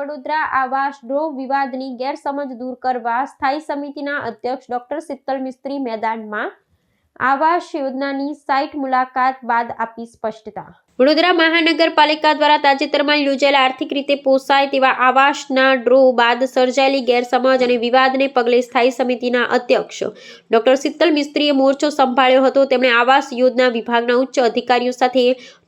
વડોદરા આવાસ ડ્રો વિવાદની ગેરસમજ દૂર કરવા સ્થાયી સમિતિના અધ્યક્ષ ડોક્ટર શીતલ મિસ્ત્રી મેદાનમાં આવાસ યોજનાની સાઇટ મુલાકાત બાદ આપી સ્પષ્ટતા। વડોદરા મહાનગરપાલિકા દ્વારા તાજેતરમાં યોજાયેલા આર્થિક રીતે પોસાય તેવા આવાસના ડ્રો બાદ સર્જાયેલી ગેરસમજ અને વિવાદને પગલે સ્થાયી સમિતિના અધ્યક્ષ ડોક્ટર શીતલ મિસ્ત્રીએ મોરચો સંભાળ્યો હતો। તેમણે આવાસ યોજના વિભાગના ઉચ્ચ અધિકારીઓ સાથે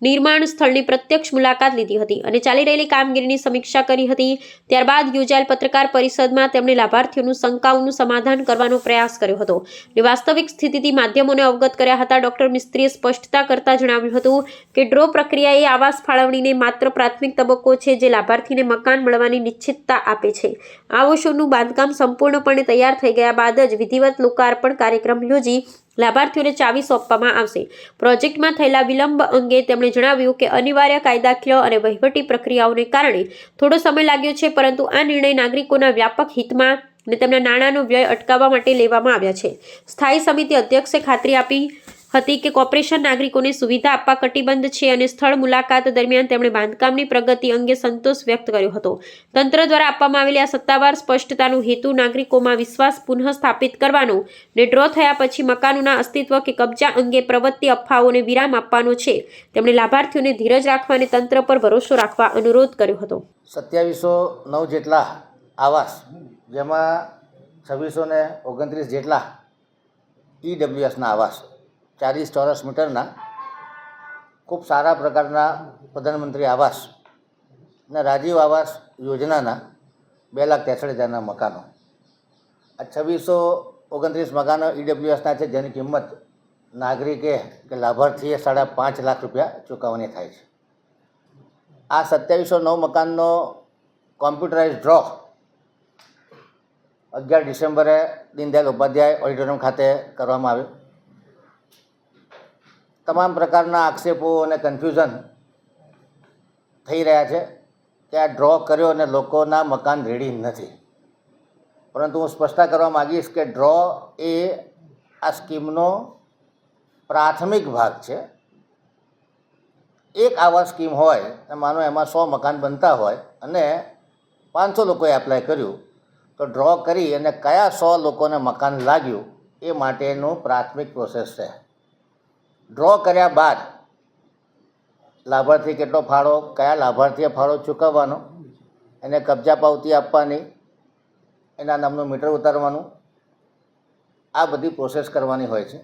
નિર્માણ સ્થળની પ્રત્યક્ષ મુલાકાત લીધી હતી અને ચાલી રહેલી કામગીરીની સમીક્ષા કરી હતી। ત્યારબાદ યોજાયેલ પત્રકાર પરિષદમાં તેમણે લાભાર્થીઓનું શંકાઓનું સમાધાન કરવાનો પ્રયાસ કર્યો હતો અને વાસ્તવિક સ્થિતિથી માધ્યમોને અવગત કર્યા હતા। ડોક્ટર મિસ્ત્રીએ સ્પષ્ટતા કરતા જણાવ્યું હતું કે ડ્રો પ્રક્રિયા એ આવાસ ફાળવણીને માત્ર પ્રાથમિક તબક્કો છે જે લાભાર્થીને મકાન મળવાની નિશ્ચિતતા આપે છે। આવાસોનું બાંધકામ સંપૂર્ણપણે તૈયાર થઈ ગયા બાદ જ વિધિવત લોકાર્પણ કાર્યક્રમ યોજી લાભાર્થીઓને ચાવી સોંપવામાં આવશે। પ્રોજેક્ટમાં થયેલા વિલંબ અંગે તેમણે જણાવ્યું કે અનિવાર્ય કાયદાકીય અને વહીવટી પ્રક્રિયાઓને કારણે થોડો સમય લાગ્યો છે, પરંતુ આ નિર્ણય નાગરિકોના વ્યાપક હિતમાં અને તેમના નાણાંનો વ્યય અટકાવવા માટે લેવામાં આવ્યા છે। સ્થાયી સમિતિ અધ્યક્ષે ખાતરી આપી હતી કે કોર્પોરેશન નાગરિકોને સુવિધા આપવા કટિબદ્ધ છે અને સ્થળ મુલાકાત દરમિયાન તેમણે બાંધકામની પ્રગતિ અંગે સંતોષ વ્યક્ત કર્યો હતો। તંત્ર દ્વારા આપવામાં આવેલી આ સત્તાવાર સ્પષ્ટતાનો હેતુ નાગરિકોમાં વિશ્વાસ પુનઃ સ્થાપિત કરવાનો અને ડ્રો થયા પછી મકાનોના અસ્તિત્વ કે કબજા અંગે પ્રવર્તી અફવાઓને વિરામ આપવાનો છે। તેમણે લાભાર્થીઓને ધીરજ રાખવા અને તંત્ર પર ભરોસો રાખવા અનુરોધ કર્યો હતો। 2709 જેટલા આવાસ, જેમાં 2629 જેટલા ઈડબ્લ્યુએસના આવાસ, 40 ચોરસ મીટરના ખૂબ સારા પ્રકારના પ્રધાનમંત્રી આવાસ અને રાજીવ આવાસ યોજનાના 2,63,000 મકાનો, આ 2629 મકાનો ઈડબ્લ્યુએસના છે, જેની કિંમત નાગરિકે કે લાભાર્થીએ 5.5 લાખ રૂપિયા ચૂકવવાની થાય છે। આ 2709 મકાનનો કોમ્પ્યુટરાઇઝ ડ્રો 11 ડિસેમ્બરે દીનદયાલ ઉપાધ્યાય ઓડિટોરિયમ ખાતે કરવામાં આવ્યો। તમામ પ્રકારના આક્ષેપો અને કન્ફ્યુઝન થઈ રહ્યા છે કે આ ડ્રો કર્યો અને લોકોના મકાન રેડી નથી, પરંતુ હું સ્પષ્ટતા કરવા માગીશ કે ડ્રો એ આ સ્કીમનો પ્રાથમિક ભાગ છે। એક આવા સ્કીમ હોય, માનો એમાં 100 મકાન બનતા હોય અને 500 લોકોએ એપ્લાય કર્યું, તો ડ્રો કરી અને કયા 100 લોકોને મકાન લાગ્યું એ માટેનું પ્રાથમિક પ્રોસેસ છે। ડ્રો કર્યા બાદ લાભાર્થી કેટલો ફાળો, કયા લાભાર્થીએ ફાળો ચૂકવવાનો, એને કબજા પાવતી આપવાની, એના નામનું મીટર ઉતારવાનું, આ બધી પ્રોસેસ કરવાની હોય છે।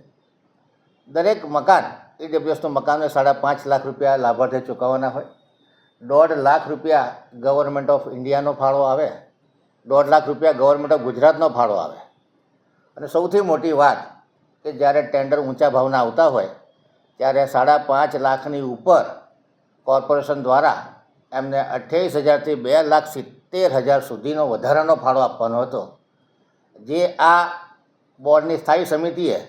દરેક મકાન, ઈડબ્લ્યુએસનું મકાન 5.5 લાખ રૂપિયા લાભાર્થીએ ચૂકવવાના હોય, 1.5 લાખ રૂપિયા ગવર્મેન્ટ ઓફ ઇન્ડિયાનો ફાળો આવે, 1.5 લાખ રૂપિયા ગવર્મેન્ટ ઓફ ગુજરાતનો ફાળો આવે, અને સૌથી મોટી વાત કે જ્યારે ટેન્ડર ઊંચા ભાવના આવતા હોય ત્યારે 5.5 લાખની ઉપર કોર્પોરેશન દ્વારા એમને 28,000થી 2,70,000 સુધીનો વધારાનો ફાળો આપવાનો હતો, જે આ બોર્ડની સ્થાયી સમિતિએ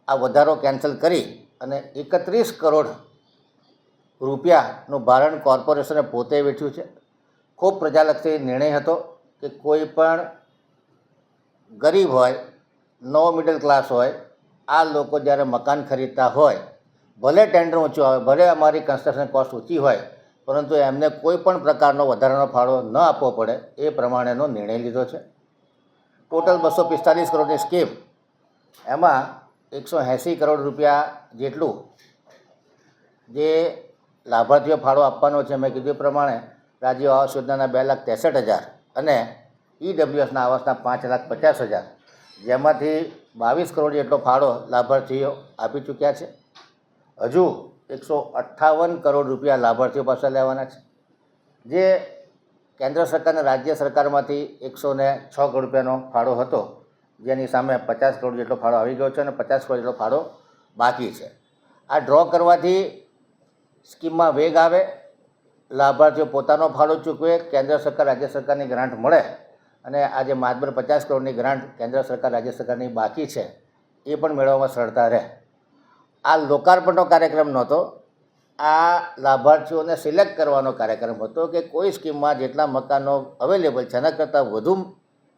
આ વધારો કેન્સલ કરી અને 31 કરોડ રૂપિયાનું ભારણ કોર્પોરેશને પોતે વેઠ્યું છે। ખૂબ પ્રજાલક્ષી નિર્ણય હતો કે કોઈ પણ ગરીબ હોય, નો મિડલ ક્લાસ હોય, આ લોકો જ્યારે મકાન ખરીદતા હોય, ભલે ટેન્ડર ઊંચું આવે, ભલે અમારી કન્સ્ટ્રક્શન કોસ્ટ ઊંચી હોય, પરંતુ એમને કોઈ પણ પ્રકારનો વધારાનો ફાળો ન આપવો પડે એ પ્રમાણેનો નિર્ણય લીધો છે। ટોટલ 245 કરોડની સ્કીમ, એમાં 180 કરોડ રૂપિયા જેટલું જે લાભાર્થીઓ ફાળો આપવાનો છે, મેં કીધું એ પ્રમાણે રાજીવ આવાસ યોજનાના 2,63,000 અને ઈડબ્લ્યુએસના આવાસના 5,50,000, જેમાંથી 22 કરોડ જેટલો ફાળો લાભાર્થીઓ આપી ચૂક્યા છે। હજુ 158 કરોડ રૂપિયા લાભાર્થીઓ પાસે લેવાના છે, જે કેન્દ્ર સરકાર અને રાજ્ય સરકારમાંથી 106 કરોડ રૂપિયાનો ફાળો હતો, જેની સામે 50 કરોડ જેટલો ફાળો આવી ગયો છે અને 50 કરોડ જેટલો ફાળો બાકી છે। આ ડ્રો કરવાથી સ્કીમમાં વેગ આવે, લાભાર્થીઓ પોતાનો ફાળો ચૂકવે, કેન્દ્ર સરકાર રાજ્ય સરકારની ગ્રાન્ટ મળે અને આજે માત્ર 50 કરોડની ગ્રાન્ટ કેન્દ્ર સરકાર રાજ્ય સરકારની બાકી છે એ પણ મેળવવામાં સરળતા રહે। આ લોકાર્પણનો કાર્યક્રમ નહોતો, આ લાભાર્થીઓને સિલેક્ટ કરવાનો કાર્યક્રમ હતો કે કોઈ સ્કીમમાં જેટલા મકાનો અવેલેબલ છે એના કરતાં વધુ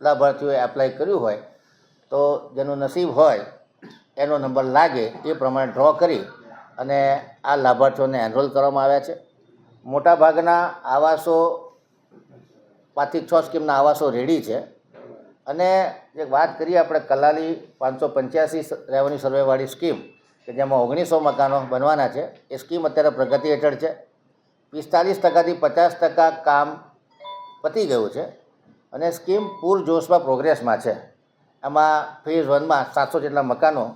લાભાર્થીઓએ એપ્લાય કર્યું હોય તો જેનું નસીબ હોય એનો નંબર લાગે એ પ્રમાણે ડ્રો કરી અને આ લાભાર્થીઓને એનરોલ કરવામાં આવ્યા છે। મોટાભાગના આવાસો 5 થી 6 સ્કીમના આવાસો રેડી છે. અને એક વાત કરીએ આપણે કલાલી 585 રેવન્યુ સર્વેવાળી સ્કીમ કે જેમાં 1900 મકાનો બનવાના છે. એ સ્કીમ અત્યારે પ્રગતિ હેઠળ છે. 45% થી 50% કામ પતી ગયું છે અને સ્કીમ પૂર જોશમાં પ્રોગ્રેસમાં છે. આમાં ફેઝ 1માં 700 જેટલા મકાનો